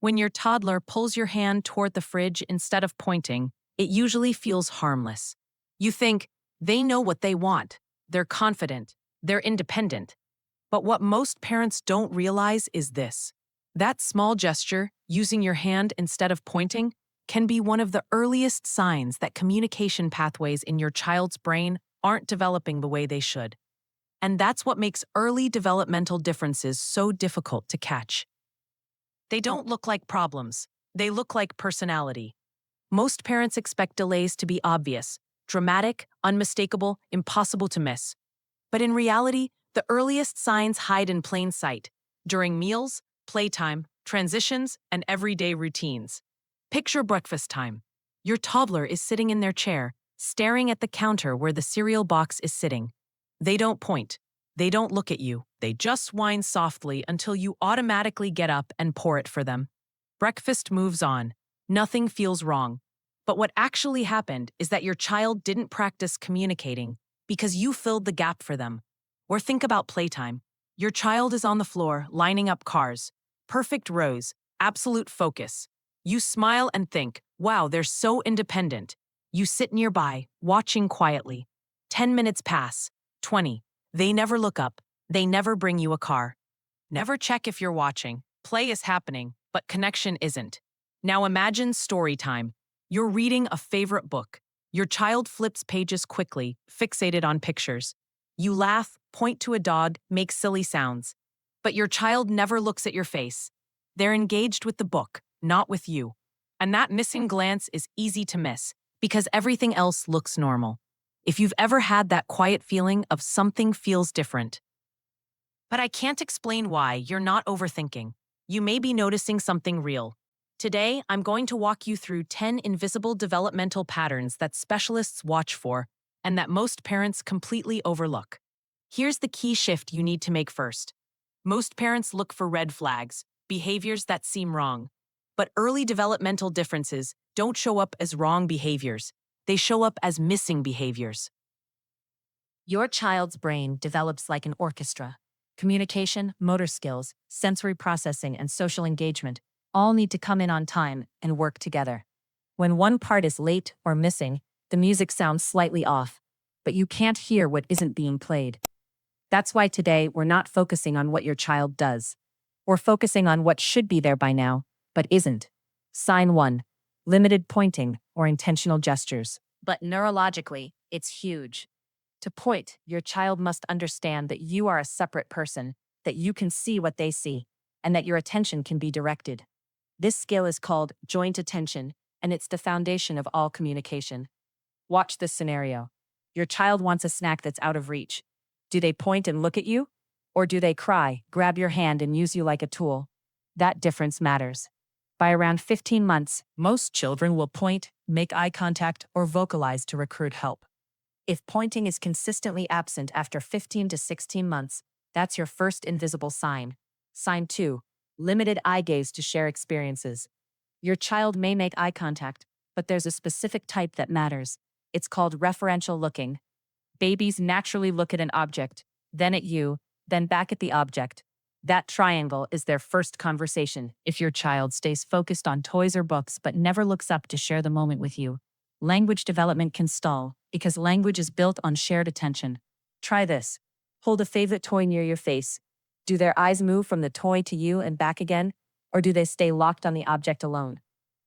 When your toddler pulls your hand toward the fridge instead of pointing, it usually feels harmless. You think, they know what they want, they're confident, they're independent. But what most parents don't realize is this. That small gesture, using your hand instead of pointing, can be one of the earliest signs that communication pathways in your child's brain aren't developing the way they should. And that's what makes early developmental differences so difficult to catch. They don't look like problems. They look like personality. Most parents expect delays to be obvious, dramatic, unmistakable, impossible to miss. But in reality, the earliest signs hide in plain sight, during meals, playtime, transitions, and everyday routines. Picture breakfast time. Your toddler is sitting in their chair, staring at the counter where the cereal box is sitting. They don't point. They don't look at you. They just whine softly until you automatically get up and pour it for them. Breakfast moves on. Nothing feels wrong. But what actually happened is that your child didn't practice communicating because you filled the gap for them. Or think about playtime. Your child is on the floor, lining up cars. Perfect rows, absolute focus. You smile and think, wow, they're so independent. You sit nearby, watching quietly. 10 minutes pass, 20. They never look up. They never bring you a car. Never check if you're watching. Play is happening, but connection isn't. Now imagine story time. You're reading a favorite book. Your child flips pages quickly, fixated on pictures. You laugh, point to a dog, make silly sounds. But your child never looks at your face. They're engaged with the book, not with you. And that missing glance is easy to miss, because everything else looks normal. If you've ever had that quiet feeling of something feels different. But I can't explain why, you're not overthinking. You may be noticing something real. Today, I'm going to walk you through 10 invisible developmental patterns that specialists watch for and that most parents completely overlook. Here's the key shift you need to make first. Most parents look for red flags, behaviors that seem wrong. But early developmental differences don't show up as wrong behaviors. They show up as missing behaviors. Your child's brain develops like an orchestra. Communication, motor skills, sensory processing, and social engagement all need to come in on time and work together. When one part is late or missing, the music sounds slightly off, but you can't hear what isn't being played. That's why today we're not focusing on what your child does. We're focusing on what should be there by now, but isn't. Sign 1. Limited pointing or intentional gestures. But neurologically, it's huge. To point, your child must understand that you are a separate person, that you can see what they see, and that your attention can be directed. This skill is called joint attention, and it's the foundation of all communication. Watch this scenario. Your child wants a snack that's out of reach. Do they point and look at you? Or do they cry, grab your hand, and use you like a tool? That difference matters. By around 15 months, most children will point, make eye contact, or vocalize to recruit help. If pointing is consistently absent after 15 to 16 months, that's your first invisible sign. Sign 2. Limited eye gaze to share experiences. Your child may make eye contact, but there's a specific type that matters. It's called referential looking. Babies naturally look at an object, then at you, then back at the object. That triangle is their first conversation. If your child stays focused on toys or books but never looks up to share the moment with you, language development can stall because language is built on shared attention. Try this. Hold a favorite toy near your face. Do their eyes move from the toy to you and back again, or do they stay locked on the object alone?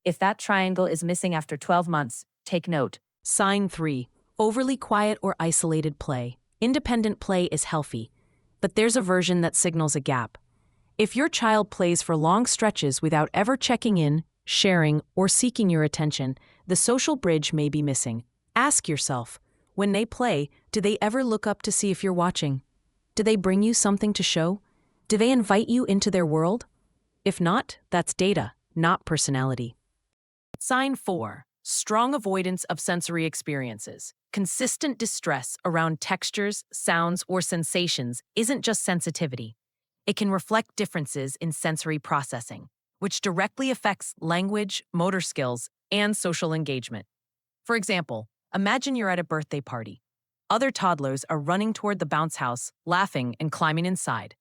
If that triangle is missing after 12 months, take note. Sign 3. Overly quiet or isolated play. Independent play is healthy, but there's a version that signals a gap. If your child plays for long stretches without ever checking in, sharing, or seeking your attention, the social bridge may be missing. Ask yourself, when they play, do they ever look up to see if you're watching? Do they bring you something to show? Do they invite you into their world? If not, that's data, not personality. Sign 4. Strong avoidance of sensory experiences. Consistent distress around textures, sounds, or sensations isn't just sensitivity. It can reflect differences in sensory processing, which directly affects language, motor skills, and social engagement. For example, imagine you're at a birthday party. Other toddlers are running toward the bounce house, laughing and climbing inside.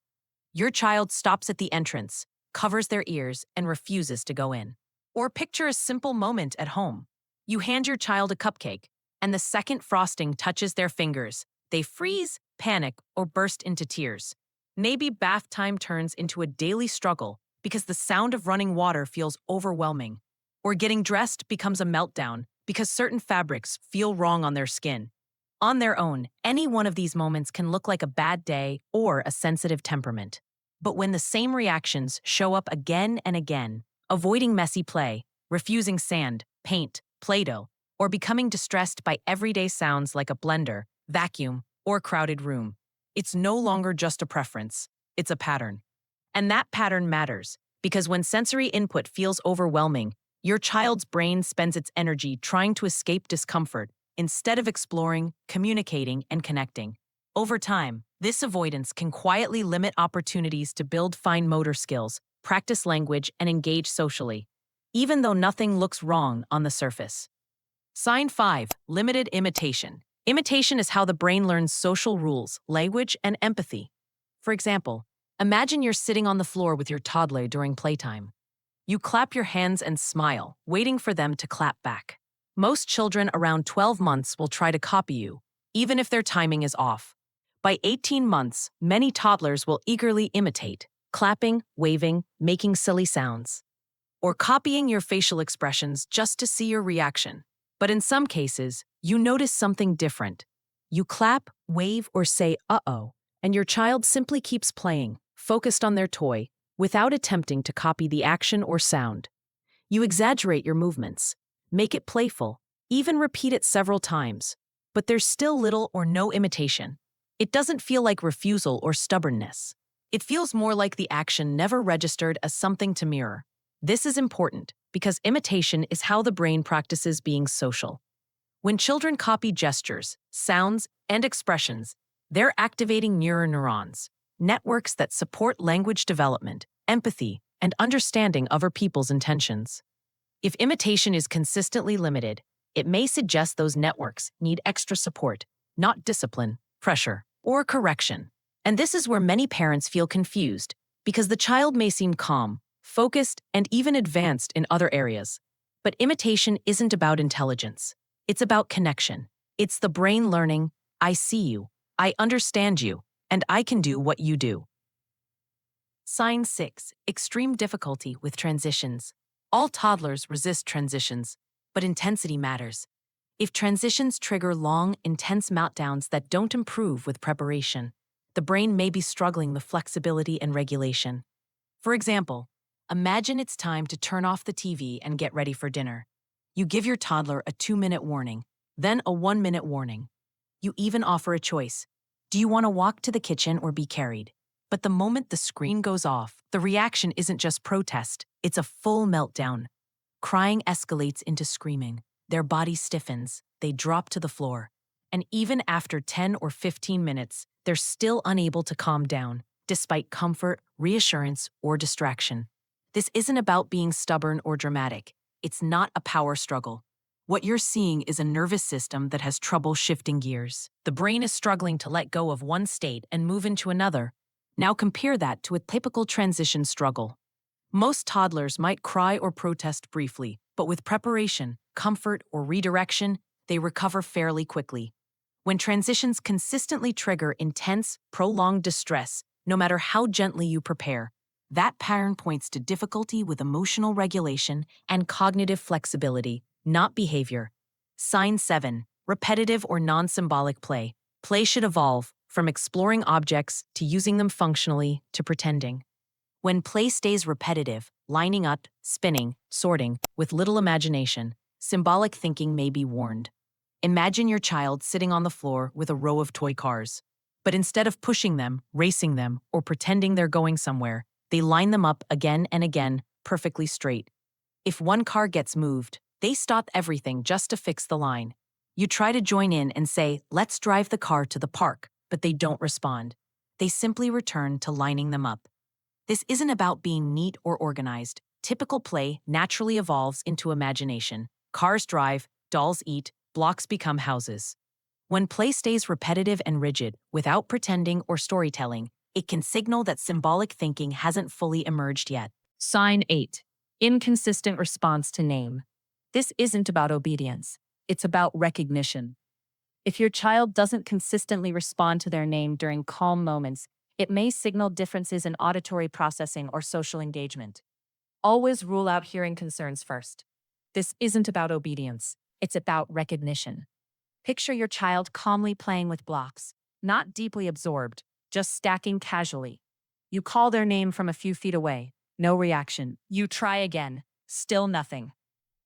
Your child stops at the entrance, covers their ears, and refuses to go in. Or picture a simple moment at home. You hand your child a cupcake, and the second frosting touches their fingers, they freeze, panic, or burst into tears. Maybe bath time turns into a daily struggle because the sound of running water feels overwhelming. Or getting dressed becomes a meltdown because certain fabrics feel wrong on their skin. On their own, any one of these moments can look like a bad day or a sensitive temperament. But when the same reactions show up again and again, avoiding messy play, refusing sand, paint, Play-Doh, or becoming distressed by everyday sounds like a blender, vacuum, or crowded room, it's no longer just a preference, it's a pattern. And that pattern matters, because when sensory input feels overwhelming, your child's brain spends its energy trying to escape discomfort instead of exploring, communicating, and connecting. Over time, this avoidance can quietly limit opportunities to build fine motor skills, practice language, and engage socially, even though nothing looks wrong on the surface. Sign 5. Limited imitation. Imitation is how the brain learns social rules, language, and empathy. For example, imagine you're sitting on the floor with your toddler during playtime. You clap your hands and smile, waiting for them to clap back. Most children around 12 months will try to copy you, even if their timing is off. By 18 months, many toddlers will eagerly imitate, clapping, waving, making silly sounds, or copying your facial expressions just to see your reaction. But in some cases, you notice something different. You clap, wave, or say, "uh-oh," and your child simply keeps playing, focused on their toy, without attempting to copy the action or sound. You exaggerate your movements, make it playful, even repeat it several times, but there's still little or no imitation. It doesn't feel like refusal or stubbornness. It feels more like the action never registered as something to mirror. This is important because imitation is how the brain practices being social. When children copy gestures, sounds, and expressions, they're activating mirror neurons, networks that support language development, empathy, and understanding other people's intentions. If imitation is consistently limited, it may suggest those networks need extra support, not discipline, pressure, or correction. And this is where many parents feel confused, because the child may seem calm, focused, and even advanced in other areas. But imitation isn't about intelligence. It's about connection. It's the brain learning, "I see you, I understand you, and I can do what you do." Sign 6. Extreme difficulty with transitions. All toddlers resist transitions, but intensity matters. If transitions trigger long, intense meltdowns that don't improve with preparation, the brain may be struggling with flexibility and regulation. For example, imagine it's time to turn off the TV and get ready for dinner. You give your toddler a 2-minute warning, then a 1-minute warning. You even offer a choice. Do you want to walk to the kitchen or be carried? But the moment the screen goes off, the reaction isn't just protest, it's a full meltdown. Crying escalates into screaming. Their body stiffens, they drop to the floor. And even after 10 or 15 minutes, they're still unable to calm down, despite comfort, reassurance, or distraction. This isn't about being stubborn or dramatic. It's not a power struggle. What you're seeing is a nervous system that has trouble shifting gears. The brain is struggling to let go of one state and move into another. Now compare that to a typical transition struggle. Most toddlers might cry or protest briefly, but with preparation, comfort, or redirection, they recover fairly quickly. When transitions consistently trigger intense, prolonged distress, no matter how gently you prepare, that pattern points to difficulty with emotional regulation and cognitive flexibility, not behavior. Sign 7. Repetitive or non-symbolic play. Play should evolve from exploring objects to using them functionally to pretending. When play stays repetitive, lining up, spinning, sorting, with little imagination, symbolic thinking may be warned. Imagine your child sitting on the floor with a row of toy cars. But instead of pushing them, racing them, or pretending they're going somewhere, they line them up again and again, perfectly straight. If one car gets moved, they stop everything just to fix the line. You try to join in and say, "Let's drive the car to the park," but they don't respond. They simply return to lining them up. This isn't about being neat or organized. Typical play naturally evolves into imagination. Cars drive, dolls eat, blocks become houses. When play stays repetitive and rigid, without pretending or storytelling, it can signal that symbolic thinking hasn't fully emerged yet. Sign 8. Inconsistent response to name. This isn't about obedience. It's about recognition. If your child doesn't consistently respond to their name during calm moments, it may signal differences in auditory processing or social engagement. Always rule out hearing concerns first. This isn't about obedience. It's about recognition. Picture your child calmly playing with blocks, not deeply absorbed, just stacking casually. You call their name from a few feet away. No reaction. You try again. Still nothing.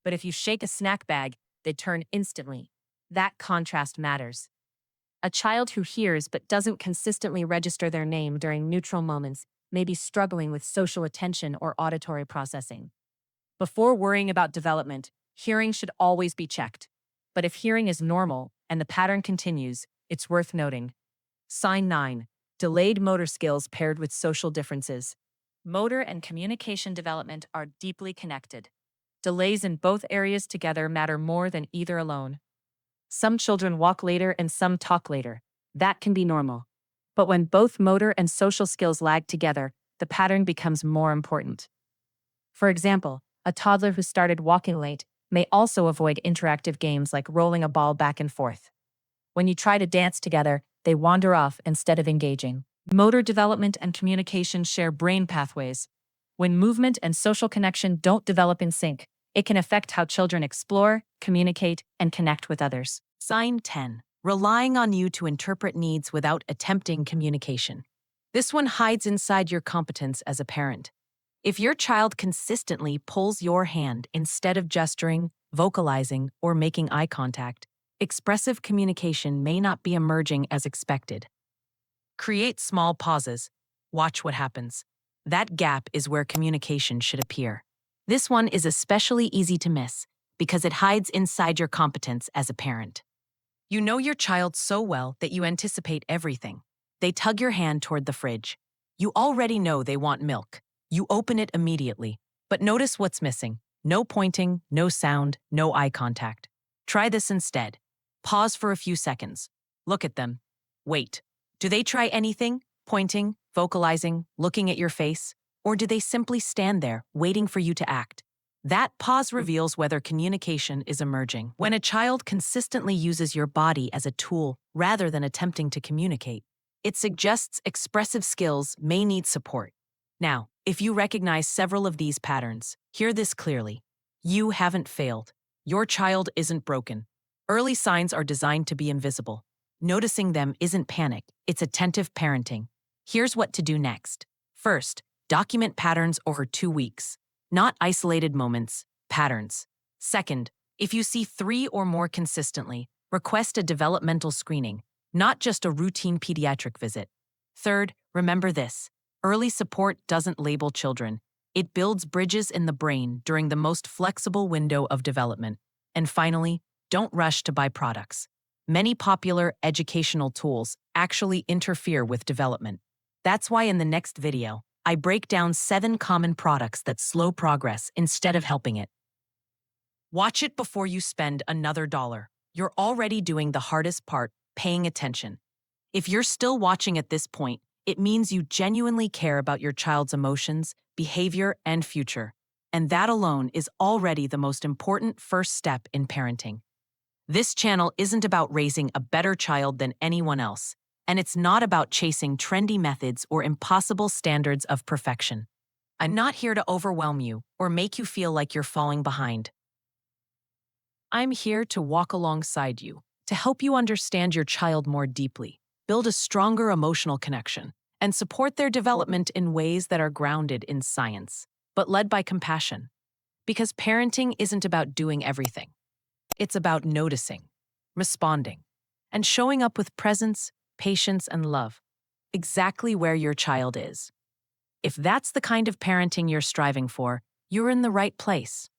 But if you shake a snack bag, they turn instantly. That contrast matters. A child who hears but doesn't consistently register their name during neutral moments may be struggling with social attention or auditory processing. Before worrying about development, hearing should always be checked. But if hearing is normal and the pattern continues, it's worth noting. Sign 9. Delayed motor skills paired with social differences. Motor and communication development are deeply connected. Delays in both areas together matter more than either alone. Some children walk later and some talk later. That can be normal. But when both motor and social skills lag together, the pattern becomes more important. For example, a toddler who started walking late may also avoid interactive games like rolling a ball back and forth. When you try to dance together, they wander off instead of engaging. Motor development and communication share brain pathways. When movement and social connection don't develop in sync, it can affect how children explore, communicate, and connect with others. Sign 10. Relying on you to interpret needs without attempting communication. This one hides inside your competence as a parent. If your child consistently pulls your hand instead of gesturing, vocalizing, or making eye contact, expressive communication may not be emerging as expected. Create small pauses. Watch what happens. That gap is where communication should appear. This one is especially easy to miss because it hides inside your competence as a parent. You know your child so well that you anticipate everything. They tug your hand toward the fridge. You already know they want milk. You open it immediately. But notice what's missing. No pointing, no sound, no eye contact. Try this instead. Pause for a few seconds. Look at them. Wait. Do they try anything? Pointing, vocalizing, looking at your face? Or do they simply stand there, waiting for you to act? That pause reveals whether communication is emerging. When a child consistently uses your body as a tool rather than attempting to communicate, it suggests expressive skills may need support. Now, if you recognize several of these patterns, hear this clearly. You haven't failed. Your child isn't broken. Early signs are designed to be invisible. Noticing them isn't panic, it's attentive parenting. Here's what to do next. First, document patterns over 2 weeks. Not isolated moments, patterns. Second, if you see 3 or more consistently, request a developmental screening, not just a routine pediatric visit. Third, remember this. Early support doesn't label children. It builds bridges in the brain during the most flexible window of development. And finally, don't rush to buy products. Many popular educational tools actually interfere with development. That's why in the next video, I break down 7 common products that slow progress instead of helping it. Watch it before you spend another dollar. You're already doing the hardest part, paying attention. If you're still watching at this point, it means you genuinely care about your child's emotions, behavior, and future. And that alone is already the most important first step in parenting. This channel isn't about raising a better child than anyone else, and it's not about chasing trendy methods or impossible standards of perfection. I'm not here to overwhelm you or make you feel like you're falling behind. I'm here to walk alongside you, to help you understand your child more deeply, build a stronger emotional connection, and support their development in ways that are grounded in science, but led by compassion. Because parenting isn't about doing everything. It's about noticing, responding, and showing up with presence, patience, and love, exactly where your child is. If that's the kind of parenting you're striving for, you're in the right place.